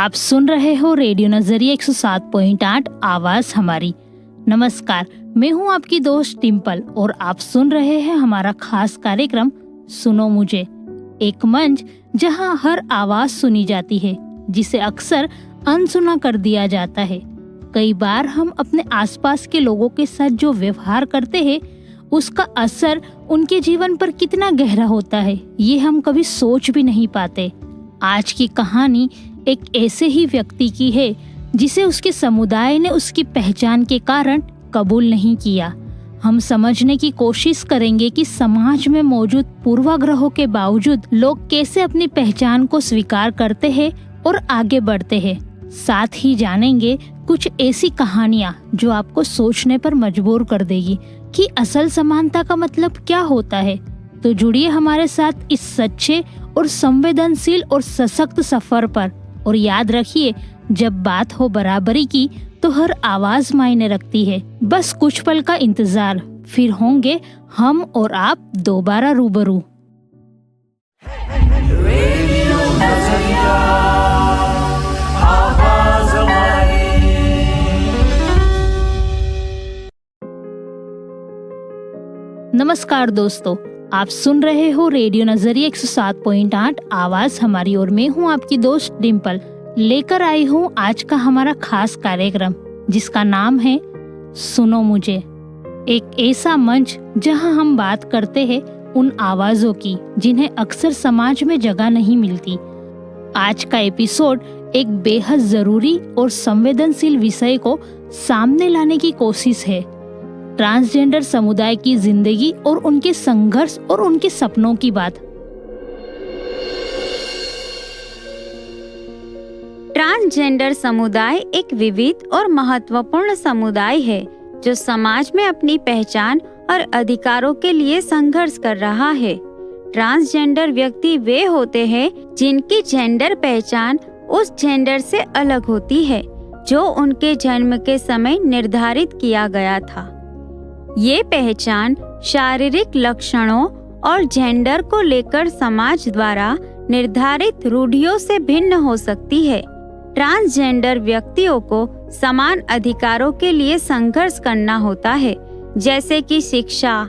आप सुन रहे हो रेडियो नजरिया 107.8 आवाज हमारी। नमस्कार, मैं हूं आपकी दोस्त टिम्पल और आप सुन रहे हैं हमारा खास कार्यक्रम सुनो मुझे, एक मंच जहां हर आवाज सुनी जाती है जिसे अक्सर अनसुना कर दिया जाता है। कई बार हम अपने आसपास के लोगों के साथ जो व्यवहार करते हैं उसका असर उनके जीवन पर कितना गहरा होता है ये हम कभी सोच भी नहीं पाते। आज की कहानी एक ऐसे ही व्यक्ति की है जिसे उसके समुदाय ने उसकी पहचान के कारण कबूल नहीं किया। हम समझने की कोशिश करेंगे कि समाज में मौजूद पूर्वाग्रहों के बावजूद लोग कैसे अपनी पहचान को स्वीकार करते हैं और आगे बढ़ते हैं। साथ ही जानेंगे कुछ ऐसी कहानियां जो आपको सोचने पर मजबूर कर देगी कि असल समानता का मतलब क्या होता है। तो जुड़िए हमारे साथ इस सच्चे और संवेदनशील और सशक्त सफर पर। और याद रखिए, जब बात हो बराबरी की तो हर आवाज मायने रखती है। बस कुछ पल का इंतजार, फिर होंगे हम और आप दोबारा रूबरू। नमस्कार दोस्तों, आप सुन रहे हो रेडियो नजरिया 107.8 आवाज हमारी और मैं हूं आपकी दोस्त डिम्पल। लेकर आई हूं आज का हमारा खास कार्यक्रम जिसका नाम है सुनो मुझे, एक ऐसा मंच जहां हम बात करते हैं उन आवाजों की जिन्हें अक्सर समाज में जगह नहीं मिलती। आज का एपिसोड एक बेहद जरूरी और संवेदनशील विषय को सामने लाने की कोशिश है। ट्रांसजेंडर समुदाय की जिंदगी और उनके संघर्ष और उनके सपनों की बात। ट्रांसजेंडर समुदाय एक विविध और महत्वपूर्ण समुदाय है जो समाज में अपनी पहचान और अधिकारों के लिए संघर्ष कर रहा है। ट्रांसजेंडर व्यक्ति वे होते हैं जिनकी जेंडर पहचान उस जेंडर से अलग होती है जो उनके जन्म के समय निर्धारित किया गया था। ये पहचान शारीरिक लक्षणों और जेंडर को लेकर समाज द्वारा निर्धारित रूढ़ियों से भिन्न हो सकती है। ट्रांसजेंडर व्यक्तियों को समान अधिकारों के लिए संघर्ष करना होता है, जैसे कि शिक्षा,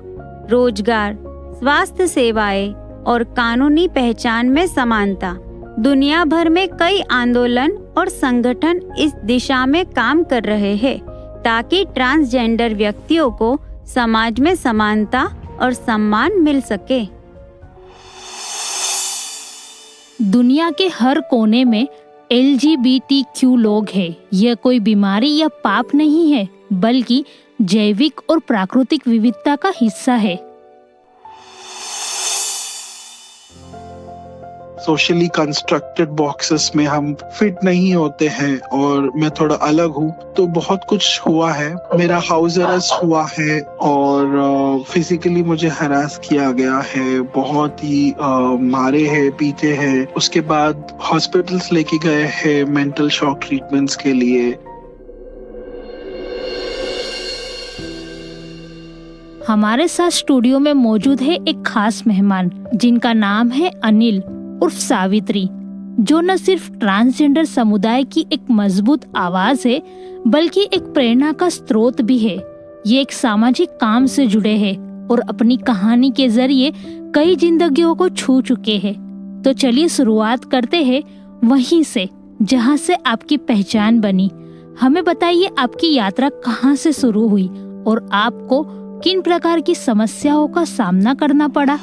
रोजगार, स्वास्थ्य सेवाएं और कानूनी पहचान में समानता। दुनिया भर में कई आंदोलन और संगठन इस दिशा में काम कर रहे हैं ताकि ट्रांसजेंडर व्यक्तियों को समाज में समानता और सम्मान मिल सके। दुनिया के हर कोने में LGBTQ लोग हैं। यह कोई बीमारी या पाप नहीं है, बल्कि जैविक और प्राकृतिक विविधता का हिस्सा है। सोशली कंस्ट्रक्टेड बॉक्सेस में हम फिट नहीं होते हैं और मैं थोड़ा अलग हूँ, तो बहुत कुछ हुआ है। मेरा हाउस अरेस्ट हुआ है और फिजिकली मुझे हरास किया गया है, बहुत ही मारे हैं, पीटे हैं। उसके बाद हॉस्पिटल्स लेके गए हैं मेंटल शॉक ट्रीटमेंट्स के लिए। हमारे साथ स्टूडियो में मौजूद है एक खास मेहमान जिनका नाम है अनिल उर्फ सावित्री, जो न सिर्फ ट्रांसजेंडर समुदाय की एक मजबूत आवाज है बल्कि एक प्रेरणा का स्रोत भी है। ये एक सामाजिक काम से जुड़े हैं और अपनी कहानी के जरिए कई जिंदगियों को छू चुके हैं। तो चलिए शुरुआत करते हैं वहीं से जहां से आपकी पहचान बनी। हमें बताइए, आपकी यात्रा कहां से शुरू हुई और आपको किन प्रकार की समस्याओं का सामना करना पड़ा।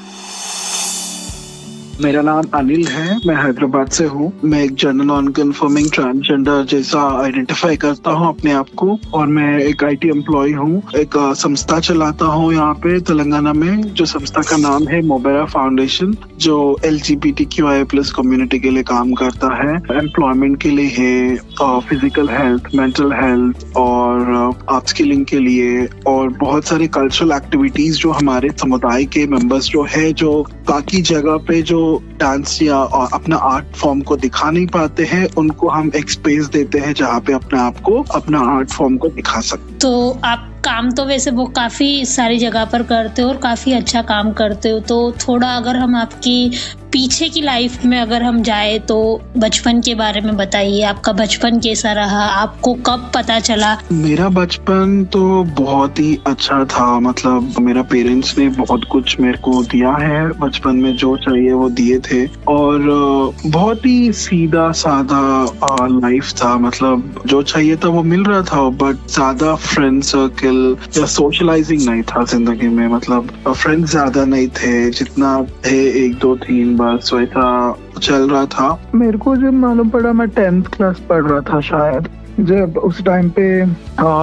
मेरा नाम अनिल है, मैं हैदराबाद से हूँ। मैं एक जेंडर नॉन कन्फर्मिंग ट्रांसजेंडर जैसा आइडेंटिफाई करता हूँ अपने आप को, और मैं एक IT एम्प्लॉय हूँ। एक संस्था चलाता हूँ यहाँ पे तेलंगाना में, जो संस्था का नाम है मोबेरा फाउंडेशन, जो LGBTQIA+ कम्युनिटी के लिए काम करता है। एम्प्लॉयमेंट के लिए है, फिजिकल हेल्थ, मेंटल हेल्थ और अपस्किलिंग के लिए, और बहुत सारी कल्चरल एक्टिविटीज जो हमारे समुदाय के मेंबर्स जो है, जो बाकी जगह पे जो डांस या अपना आर्ट फॉर्म को दिखा नहीं पाते हैं, उनको हम एक स्पेस देते हैं जहाँ पे अपने आप को, अपना आर्ट फॉर्म को दिखा सकते। तो आप काम तो वैसे वो काफी सारी जगह पर करते हो और काफी अच्छा काम करते हो, तो थोड़ा अगर हम आपकी पीछे की लाइफ में अगर हम जाए तो बचपन के बारे में बताइए, आपका बचपन कैसा रहा, आपको कब पता चला? मेरा बचपन तो बहुत ही अच्छा था। मतलब मेरा पेरेंट्स ने बहुत कुछ मेरे को दिया है, बचपन में जो चाहिए वो दिए थे, और बहुत ही सीधा साधा लाइफ था। मतलब जो चाहिए था वो मिल रहा था, बट ज्यादा फ्रेंड सर्कल या सोशलाइजिंग नहीं था जिंदगी में। मतलब फ्रेंड्स ज्यादा नहीं थे, जितना थे 1 2 3 बस वैसा चल रहा था। मेरे को जब मालूम पड़ा, मैं 10th क्लास पढ़ रहा था शायद, जब उस टाइम पे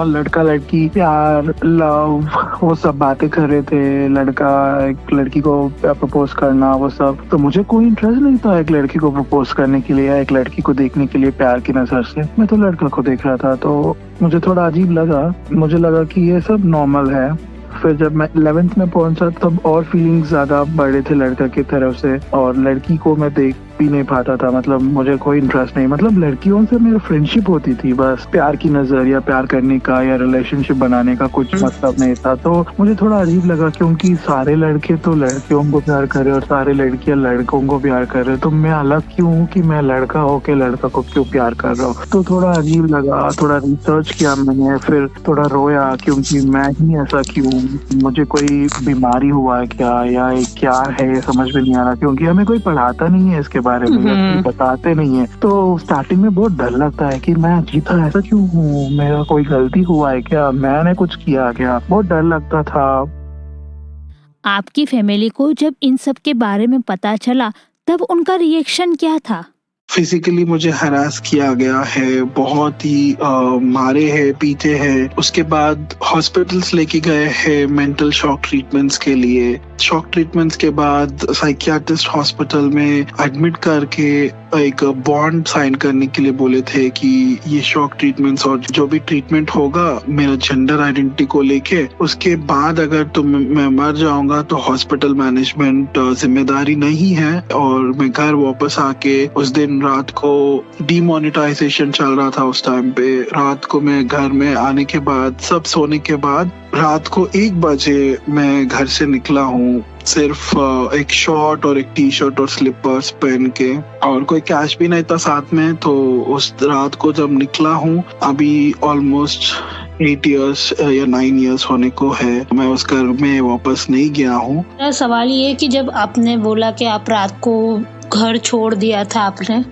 लड़का लड़की प्यार लव वो सब बातें कर रहे थे, लड़का एक लड़की को प्रपोज करना वो सब, तो मुझे कोई इंटरेस्ट नहीं था एक लड़की को प्रपोज करने के लिए या एक लड़की को देखने के लिए प्यार की नजर से। मैं तो लड़का को देख रहा था, तो मुझे थोड़ा अजीब लगा। मुझे लगा कि ये सब नॉर्मल है। फिर जब मैं 11th में पहुंचा तब और फीलिंग्स ज्यादा बढ़े थे लड़का की तरफ से, और लड़की को मैं देख भी नहीं पाता था। मतलब मुझे कोई इंटरेस्ट नहीं, मतलब लड़कियों से मेरी फ्रेंडशिप होती थी, बस प्यार की नजर या प्यार करने का या रिलेशनशिप बनाने का कुछ मतलब नहीं था। तो मुझे थोड़ा अजीब लगा, क्योंकि सारे लड़के तो लड़कियों को प्यार कर रहे और सारे लड़कियां लड़कों को प्यार कर रहे, तो मैं अलग क्यों हूँ कि मैं लड़का होके लड़का को क्यों प्यार कर रहा हूँ। तो थोड़ा अजीब लगा, थोड़ा रिसर्च किया मैंने, फिर थोड़ा रोया, क्योंकि मैं ही ऐसा क्यों, मुझे कोई बीमारी हुआ है क्या या क्या है, समझ में नहीं आ रहा, क्योंकि हमें कोई पढ़ाता नहीं है इसके बारे में, बताते नहीं है। तो स्टार्टिंग में बहुत डर लगता है कि मैं जीता ऐसा क्यों हूँ, मेरा कोई गलती हुआ है क्या, मैंने कुछ किया क्या, बहुत डर लगता था। आपकी फैमिली को जब इन सब के बारे में पता चला तब उनका रिएक्शन क्या था? फिजिकली मुझे हरास किया गया है, बहुत ही मारे हैं, पीटे हैं। उसके बाद हॉस्पिटल्स लेके गए हैं मेंटल शॉक ट्रीटमेंट्स के लिए। शॉक ट्रीटमेंट्स के बाद साइकियाट्रिस्ट हॉस्पिटल में एडमिट करके एक बॉन्ड साइन करने के लिए बोले थे कि ये शॉक ट्रीटमेंट्स और जो भी ट्रीटमेंट होगा मेरा जेंडर आइडेंटिटी को लेके, उसके बाद अगर मैं मर जाऊंगा तो हॉस्पिटल मैनेजमेंट जिम्मेदारी नहीं है। और मैं घर वापस आके, उस दिन रात को डीमोनेटाइजेशन चल रहा था उस टाइम पे, रात को मैं घर में आने के बाद, सब सोने के बाद, रात को 1 बजे मैं घर से निकला हूँ, सिर्फ एक शॉर्ट और एक टी शर्ट और स्लीपर्स पहन के, और कोई कैश भी नहीं था साथ में। तो उस रात को जब निकला हूँ, अभी ऑलमोस्ट 8 इयर्स या 9 इयर्स होने को है, मैं उस घर में वापस नहीं गया हूँ। मेरा सवाल ये है कि जब आपने बोला कि आप रात को घर छोड़ दिया था आपने,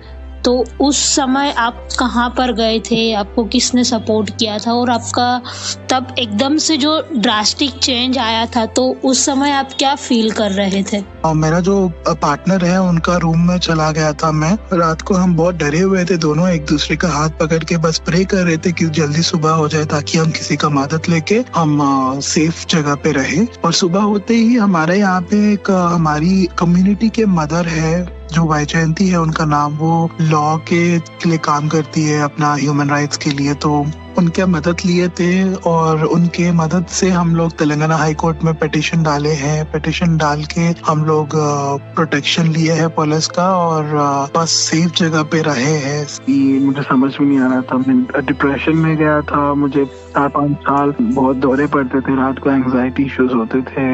तो उस समय आप कहाँ पर गए थे, आपको किसने सपोर्ट किया था, और आपका तब एकदम से जो ड्रास्टिक चेंज आया था तो उस समय आप क्या फील कर रहे थे? मेरा जो पार्टनर है उनका रूम में चला गया था मैं। रात को हम बहुत डरे हुए थे, दोनों एक दूसरे का हाथ पकड़ के बस प्रे कर रहे थे कि जल्दी सुबह हो जाए ताकि हम किसी का मदद लेके हम सेफ जगह पे रहे। और सुबह होते ही हमारे यहाँ पे एक हमारी कम्युनिटी के मदर है जो वैजयंती है उनका नाम, वो लॉ के लिए काम करती है, अपना ह्यूमन राइट्स के लिए। तो उनके मदद लिए थे और उनके मदद से हम लोग तेलंगाना हाई कोर्ट में पिटीशन डाले हैं। पिटीशन डाल के हम लोग प्रोटेक्शन लिए हैं पुलिस का, और बस सेफ जगह पे रहे हैं। मुझे समझ में नहीं आ रहा था, मैं डिप्रेशन में गया था। मुझे 4-5 साल बहुत दौरे पड़ते थे, रात को एंजाइटी इश्यूज होते थे,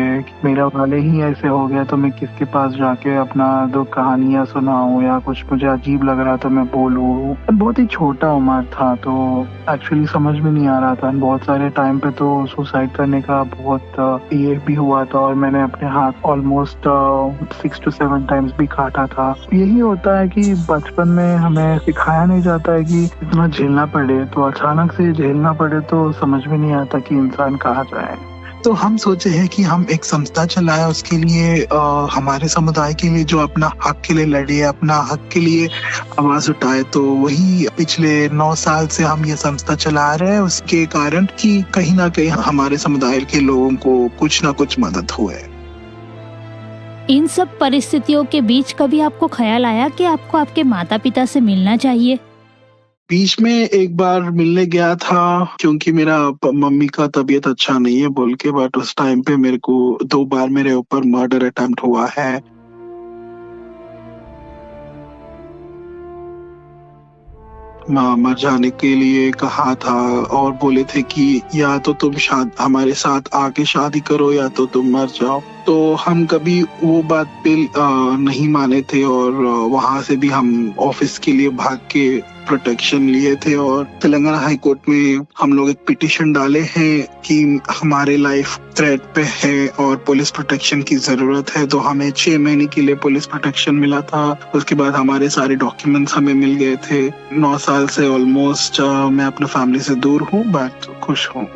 मेरा वाले ही ऐसे हो गया तो मैं किसके पास जाके अपना दो कहानियां सुनाऊं या कुछ, मुझे अजीब लग रहा था मैं बोलूं। बहुत ही छोटा उम्र था तो एक्चुअली समझ में नहीं आ रहा था। बहुत सारे टाइम पे तो सुसाइड करने का बहुत ये भी हुआ था, और मैंने अपने हाथ ऑलमोस्ट 6 to 7 टाइम्स भी काटा था। यही होता है कि बचपन में हमें सिखाया नहीं जाता है कि इतना झेलना पड़े, तो अचानक से झेलना पड़े तो समझ में नहीं आता कि इंसान कहाँ जाए। तो हम सोचे हैं कि हम एक संस्था चलाए, उसके लिए हमारे समुदाय के लिए जो अपना हक के लिए लड़े, अपना हक के लिए आवाज उठाए। तो वही पिछले 9 साल से हम ये संस्था चला रहे हैं, उसके कारण कि कहीं ना कहीं हमारे समुदाय के लोगों को कुछ ना कुछ मदद हुए। इन सब परिस्थितियों के बीच कभी आपको ख्याल आया कि आपको आपके माता पिता से मिलना चाहिए? बीच में एक बार मिलने गया था, क्योंकि मेरा मम्मी का तबीयत अच्छा नहीं है बोल के, बट उस टाइम पे मेरे को 2 बार मेरे ऊपर मर्डर अटेम्प्ट हुआ है। मर जाने के लिए कहा था और बोले थे कि या तो तुम हमारे साथ आके शादी करो या तो तुम मर जाओ। तो हम कभी वो बात पे नहीं माने थे और वहां से भी हम ऑफिस के लिए भाग के प्रोटेक्शन लिए थे और तेलंगाना हाई कोर्ट में हम लोग एक पिटीशन डाले हैं कि हमारे लाइफ थ्रेट पे है और पुलिस प्रोटेक्शन की जरूरत है। तो हमें 6 महीने के लिए पुलिस प्रोटेक्शन मिला था। उसके बाद हमारे सारे डॉक्यूमेंट्स हमें मिल गए थे। 9 साल से ऑलमोस्ट मैं अपने फैमिली से दूर हूँ, बट खुश हूँ।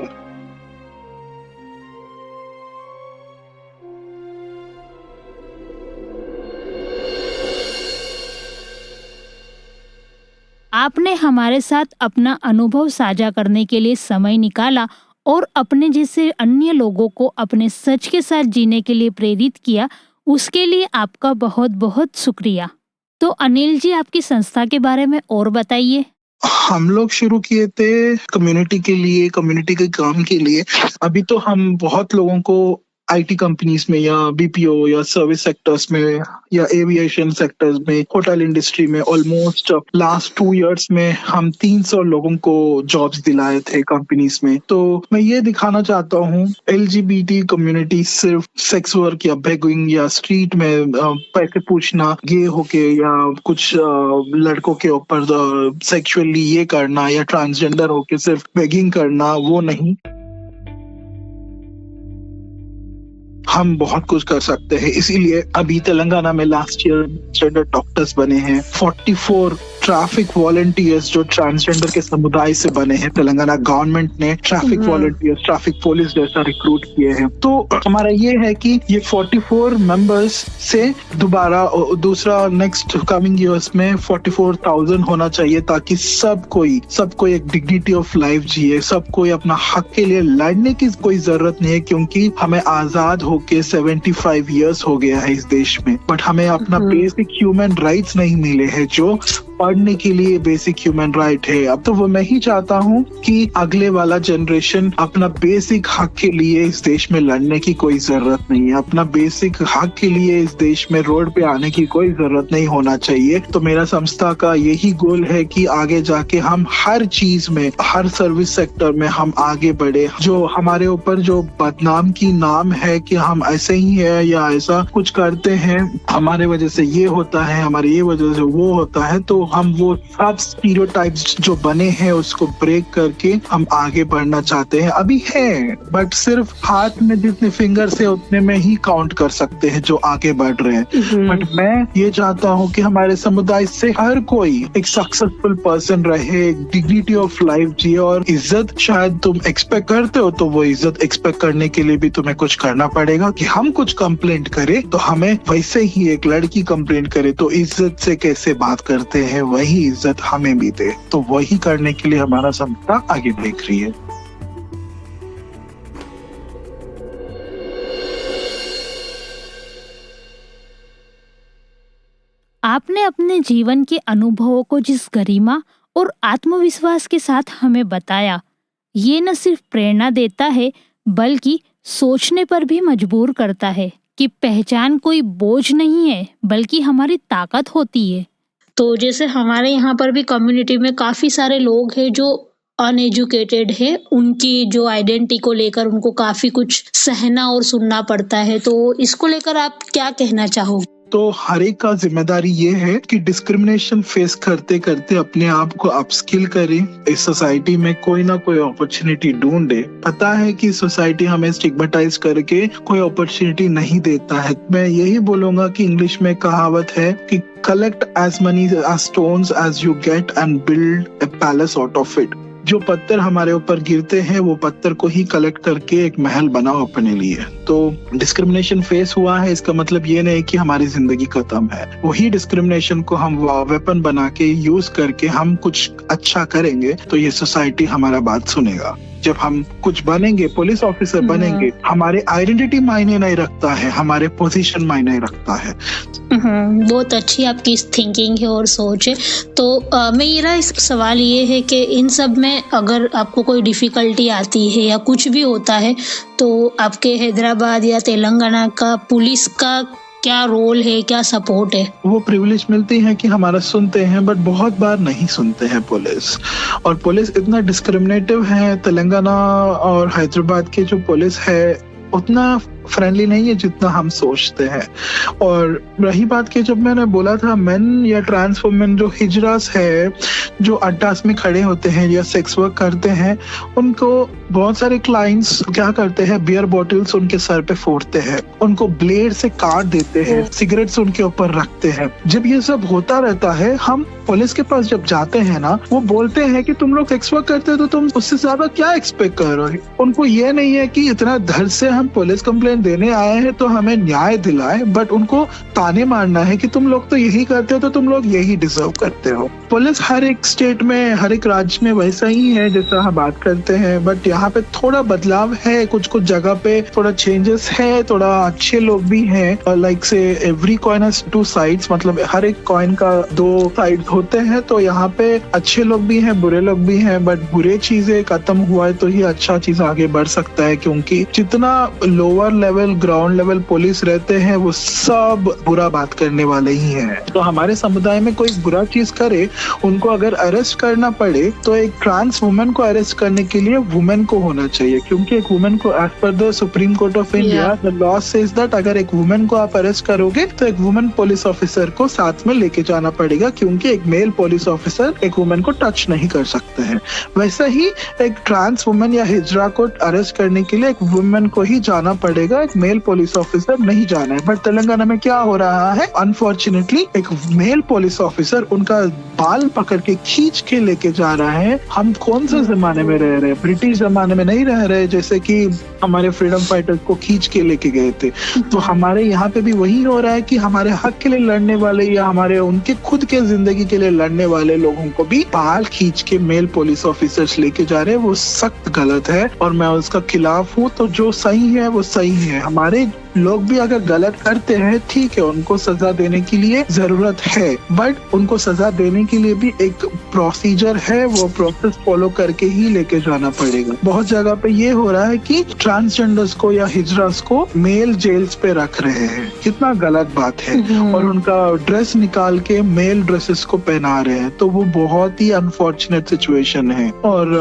आपने हमारे साथ अपना अनुभव साझा करने के लिए समय निकाला और अपने जैसे अन्य लोगों को अपने सच के साथ जीने के लिए प्रेरित किया, उसके लिए आपका बहुत बहुत शुक्रिया। तो अनिल जी, आपकी संस्था के बारे में और बताइए। हम लोग शुरू किए थे कम्युनिटी के लिए, कम्युनिटी के काम के लिए। अभी तो हम बहुत लोगों को आईटी कंपनीज में या बीपीओ या सर्विस सेक्टर्स में या एविएशन सेक्टर्स में, होटल इंडस्ट्री में ऑलमोस्ट लास्ट 2 इयर्स में हम 300 लोगों को जॉब्स दिलाए थे कंपनीज में। तो मैं ये दिखाना चाहता हूँ एलजीबीटी कम्युनिटी सिर्फ सेक्स वर्क या बेगिंग या स्ट्रीट में पैसे पूछना, गे होके या कुछ लड़कों के ऊपर सेक्सुअली ये करना या ट्रांसजेंडर होके सिर्फ बेगिंग करना, वो नहीं। हम बहुत कुछ कर सकते हैं। इसीलिए अभी तेलंगाना में लास्ट ईयर जेंडर डॉक्टर्स बने हैं। 44 ट्रैफिक वॉलंटियर्स जो ट्रांसजेंडर के समुदाय से बने हैं। तेलंगाना गवर्नमेंट ने ट्रैफिक वॉलंटियर्स, ट्रैफिक पुलिस जैसा रिक्रूट किए हैं। तो हमारा ये है कि ये 44 मेंबर्स से दोबारा दूसरा नेक्स्ट कमिंग ईयर्स में 44,000 होना चाहिए, ताकि सब कोई एक डिग्निटी ऑफ लाइफ जिए, सब कोई अपना हक के लिए लड़ने की कोई जरूरत नहीं है, क्योंकि हमें आजाद होके 75 इयर्स हो गया है इस देश में, बट हमें अपना बेसिक ह्यूमन राइट्स नहीं मिले हैं, जो पढ़ने के लिए बेसिक ह्यूमन राइट है। अब तो वो मैं ही चाहता हूँ कि अगले वाला जनरेशन अपना बेसिक हक के लिए इस देश में लड़ने की कोई जरूरत नहीं है। अपना बेसिक हक के लिए इस देश में रोड पे आने की कोई जरूरत नहीं होना चाहिए। तो मेरा संस्था का यही गोल है कि आगे जाके हम हर चीज में, हर सर्विस सेक्टर में हम आगे बढ़े। जो हमारे ऊपर जो बदनाम की नाम है कि हम ऐसे ही है या ऐसा कुछ करते हैं, हमारे वजह से ये होता है, हमारी ये वजह से वो होता है, तो हम वो सब स्टीरियोटाइप्स जो बने हैं उसको ब्रेक करके हम आगे बढ़ना चाहते हैं। अभी है, बट सिर्फ हाथ में जितने फिंगर्स है उतने में ही काउंट कर सकते हैं जो आगे बढ़ रहे हैं। बट मैं ये चाहता हूँ कि हमारे समुदाय से हर कोई एक सक्सेसफुल पर्सन रहे, डिग्निटी ऑफ लाइफ जिए, और इज्जत शायद तुम एक्सपेक्ट करते हो तो वो इज्जत एक्सपेक्ट करने के लिए भी तुम्हें कुछ करना पड़ेगा। कि हम कुछ कंप्लेंट करें तो हमें वैसे ही एक लड़की कंप्लेंट करे तो इज्जत से कैसे बात करते हैं, वही इज्जत हमें भी दे। तो वही करने के लिए हमारा संस्था आगे देख रही है। आपने अपने जीवन के अनुभवों को जिस गरिमा और आत्मविश्वास के साथ हमें बताया, ये न सिर्फ प्रेरणा देता है बल्कि सोचने पर भी मजबूर करता है कि पहचान कोई बोझ नहीं है बल्कि हमारी ताकत होती है। तो जैसे हमारे यहाँ पर भी कम्युनिटी में काफी सारे लोग हैं जो अनएजुकेटेड है, उनकी जो आइडेंटिटी को लेकर उनको काफी कुछ सहना और सुनना पड़ता है। तो इसको लेकर आप क्या कहना चाहोगे? तो हर एक का जिम्मेदारी ये है कि डिस्क्रिमिनेशन फेस करते करते अपने आप को अपस्किल करे, इस सोसाइटी में कोई ना कोई अपॉर्चुनिटी ढूंढे। पता है कि सोसाइटी हमें स्टिग्मेटाइज करके कोई अपॉर्चुनिटी नहीं देता है। मैं यही बोलूंगा कि इंग्लिश में कहावत है कि collect as money as stones as you get and build a palace out of it. जो पत्थर हमारे ऊपर गिरते हैं वो पत्थर को ही कलेक्ट करके एक महल बनाओ अपने लिए। तो डिस्क्रिमिनेशन फेस हुआ है, इसका मतलब ये नहीं कि हमारी जिंदगी खत्म है। वही डिस्क्रिमिनेशन को हम वेपन बना के यूज करके हम कुछ अच्छा करेंगे तो ये सोसाइटी हमारा बात सुनेगा। जब हम कुछ बनेंगे, पुलिस ऑफिसर बनेंगे, हमारे आइडेंटिटी मायने नहीं रखता है, हमारे पोजीशन मायने रखता है। बहुत अच्छी आपकी थिंकिंग है और सोच है। तो मेरा इस सवाल ये है कि इन सब में अगर आपको कोई डिफिकल्टी आती है या कुछ भी होता है तो आपके हैदराबाद या तेलंगाना का पुलिस का क्या रोल है, क्या सपोर्ट है? वो प्रिविलेज मिलती है कि हमारा सुनते हैं, बट बहुत बार नहीं सुनते हैं पुलिस। और पुलिस इतना डिस्क्रिमिनेटिव है, तेलंगाना और हैदराबाद की जो पुलिस है उतना फ्रेंडली नहीं है जितना हम सोचते हैं। और रही बात की, जब मैंने बोला था मेन या ट्रांस वुमेन जो हिजरास है, जो अड्डास में खड़े होते हैं या सेक्स वर्क करते हैं, उनको बहुत सारे क्लाइंट्स क्या करते हैं, बियर बॉटल्स उनके सर पे फोड़ते हैं, उनको ब्लेड से काट देते हैं, सिगरेट्स उनके ऊपर रखते हैं। जब ये सब होता रहता है, हम पुलिस के पास जब जाते हैं ना, वो बोलते हैं कि तुम लोग सेक्स वर्क करते हो तो तुम उससे ज्यादा क्या एक्सपेक्ट कर रहे हो। उनको ये नहीं है कि इतना धर से हम पुलिस कंप्लेंट देने आए हैं तो हमें न्याय दिलाए, बट उनको ताने मारना है कि तुम लोग तो यही करते हो तो तुम लोग यही डिजर्व करते हो। पुलिस हर एक स्टेट में, हर एक राज्य में वैसा ही है जैसा हम बात करते हैं, बट यहाँ पे थोड़ा बदलाव है, कुछ कुछ जगह पे थोड़ा चेंजेस है, थोड़ा अच्छे लोग भी हैं। लाइक से every coin has two sides, मतलब हर एक कॉइन का दो साइड होते हैं। तो यहाँ पे अच्छे लोग भी हैं, बुरे लोग भी हैं, बट बुरे चीजें खत्म हुआ है तो ही अच्छा चीज आगे बढ़ सकता है, क्योंकि जितना lower level, ground level police रहते हैं वो सब बुरा बात करने वाले ही हैं। तो हमारे समुदाय में कोई बुरा चीज करे, उनको अगर अरेस्ट करना पड़े तो एक ट्रांस वुमेन को अरेस्ट करने के लिए वुमेन को होना चाहिए, क्योंकि एक वुमेन को as per the supreme court of India the law says that अगर एक वुमेन को आप अरेस्ट करोगे तो एक वुमेन पुलिस ऑफिसर को साथ में लेके जाना पड़ेगा, क्योंकि एक मेल पुलिस ऑफिसर एक वुमेन को टच नहीं कर सकते हैं। वैसा ही एक ट्रांस वुमेन या हिजरा को अरेस्ट करने के लिए एक वुमेन को ही जाना पड़ेगा, एक मेल पुलिस ऑफिसर नहीं जाना है। बट तेलंगाना में क्या हो रहा है, अनफॉर्चुनेटली एक मेल पुलिस ऑफिसर उनका बाल पकड़ के खींच के लेके जा रहा है। हम कौन से जमाने में रह रहे हैं? ब्रिटिश जमाने में नहीं रह रहे, जैसे कि हमारे फ्रीडम फाइटर्स को खींच के लेके गए थे। तो हमारे यहाँ पे भी वही हो रहा है कि हमारे हक के लिए लड़ने वाले या हमारे उनके खुद के जिंदगी के लिए लड़ने वाले लोगों को भी बाल खींच के मेल पुलिस ऑफिसर्स लेके जा रहे हैं। वो सख्त गलत है और मैं उसका खिलाफ हूँ। तो जो सही है वो सही है। हमारे लोग भी अगर गलत करते हैं, ठीक है, उनको सजा देने के लिए जरूरत है, बट उनको सजा देने के लिए भी एक प्रोसीजर है, वो प्रोसेस फॉलो करके ही लेके जाना पड़ेगा। बहुत जगह पे ये हो रहा है कि ट्रांसजेंडर्स को या हिजरास को मेल जेल्स पे रख रहे हैं, कितना गलत बात है, और उनका ड्रेस निकाल के मेल ड्रेसेस को पहना रहे हैं। तो वो बहुत ही अनफॉर्चुनेट सिचुएशन है और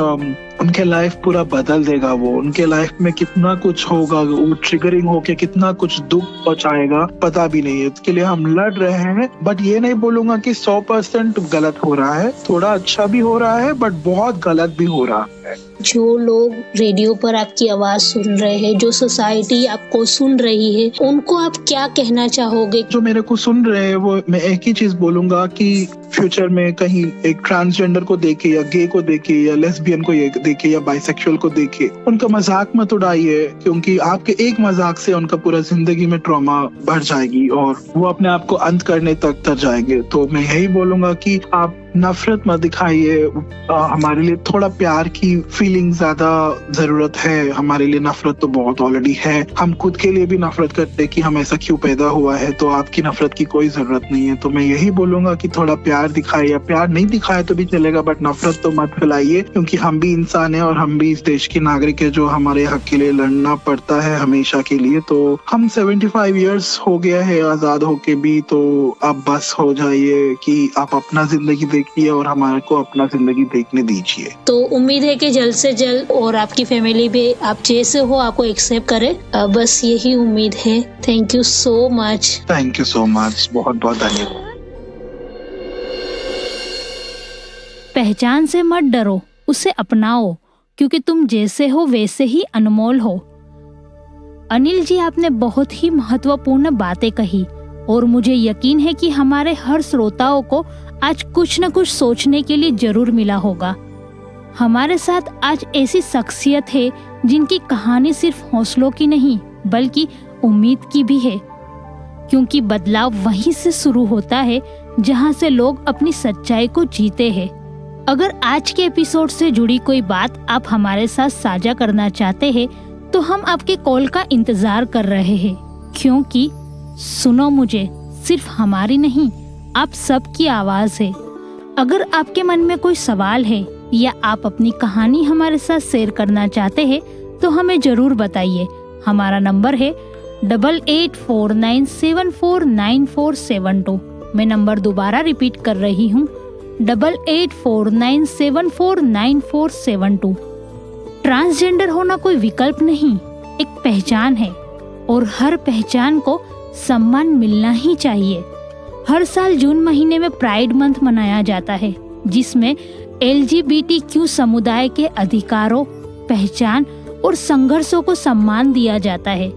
उनके लाइफ पूरा बदल देगा। वो उनके लाइफ में कितना कुछ होगा, वो ट्रिगरिंग होके कितना कुछ दुख पहुंचाएगा पता भी नहीं है। इसके लिए हम लड़ रहे हैं, बट ये नहीं बोलूंगा कि 100% गलत हो रहा है, थोड़ा अच्छा भी हो रहा है, बट बहुत गलत भी हो रहा है। जो लोग रेडियो पर आपकी आवाज सुन रहे हैं, जो सोसाइटी आपको सुन रही है, उनको आप क्या कहना चाहोगे? जो मेरे को सुन रहे हैं वो मैं एक ही चीज बोलूंगा कि फ्यूचर में कहीं एक ट्रांसजेंडर को देखे या गे को देखे या लेस्बियन को देखे या बाइसेक्सुअल को देखे, उनका मजाक मत उड़ाइए, क्योंकि आपके एक मजाक से उनका पूरा जिंदगी में ट्रॉमा बढ़ जाएगी और वो अपने आप को अंत करने तक तर जाएंगे। तो मैं यही बोलूंगा कि आप नफरत मत दिखाइए। हमारे लिए थोड़ा प्यार की फीलिंग ज्यादा जरूरत है। हमारे लिए नफरत तो बहुत ऑलरेडी है। हम खुद के लिए भी नफरत करते हैं कि हम ऐसा क्यों पैदा हुआ है, तो आपकी नफरत की कोई जरूरत नहीं है। तो मैं यही बोलूंगा कि थोड़ा प्यार दिखाइए, प्यार नहीं दिखाए तो भी चलेगा, बट नफरत तो मत फैलाइए, क्योंकि हम भी इंसान है और हम भी इस देश के नागरिक है, जो हमारे हक के लिए लड़ना पड़ता है हमेशा के लिए। तो हम 75 ईयर्स हो गया है आजाद होके भी, तो अब बस हो जाइए कि आप अपना जिंदगी देखिए और हमारे को अपना जिंदगी देखने दीजिए। तो उम्मीद है कि जल्द से जल्द और आपकी फैमिली भी आप जैसे हो आपको एक्सेप्ट करे, बस यही उम्मीद है। Thank you so much. Thank you so much, बहुत बहुत धन्यवाद। पहचान से मत डरो, उसे अपनाओ, क्योंकि तुम जैसे हो वैसे ही अनमोल हो। अनिल जी, आपने बहुत ही महत्वपूर्ण बातें कही और मुझे यकीन है कि हमारे हर श्रोताओं को आज कुछ न कुछ सोचने के लिए जरूर मिला होगा। हमारे साथ आज ऐसी शख्सियत है जिनकी कहानी सिर्फ हौसलों की नहीं बल्कि उम्मीद की भी है, क्योंकि बदलाव वहीं से शुरू होता है जहां से लोग अपनी सच्चाई को जीते हैं। अगर आज के एपिसोड से जुड़ी कोई बात आप हमारे साथ साझा करना चाहते हैं तो हम आपके कॉल का इंतजार कर रहे हैं, क्योंकि सुनो मुझे सिर्फ हमारी नहीं, आप सबकी आवाज है। अगर आपके मन में कोई सवाल है या आप अपनी कहानी हमारे साथ शेयर करना चाहते हैं तो हमें जरूर बताइए। हमारा नंबर है 8849749472। मैं नंबर दोबारा रिपीट कर रही हूँ, 8849749472। ट्रांसजेंडर होना कोई विकल्प नहीं, एक पहचान है और हर पहचान को सम्मान मिलना ही चाहिए। हर साल जून महीने में प्राइड मंथ मनाया जाता है, जिसमें LGBTQ समुदाय के अधिकारों, पहचान और संघर्षों को सम्मान दिया जाता है।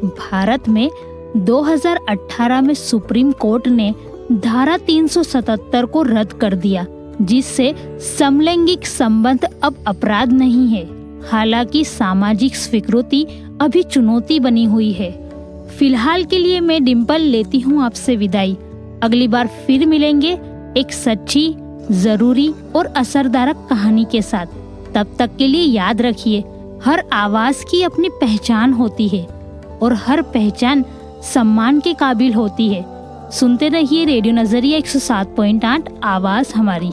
भारत में 2018 में सुप्रीम कोर्ट ने धारा 377 को रद्द कर दिया, जिससे समलैंगिक संबंध अब अपराध नहीं है। हालांकि सामाजिक स्वीकृति अभी चुनौती बनी हुई है। फिलहाल के लिए मैं डिम्पल लेती हूँ आपसे विदाई। अगली बार फिर मिलेंगे एक सच्ची, जरूरी और असरदार कहानी के साथ। तब तक के लिए याद रखिए, हर आवाज की अपनी पहचान होती है और हर पहचान सम्मान के काबिल होती है। सुनते रहिए रेडियो नजरिया 107.8 आवाज हमारी।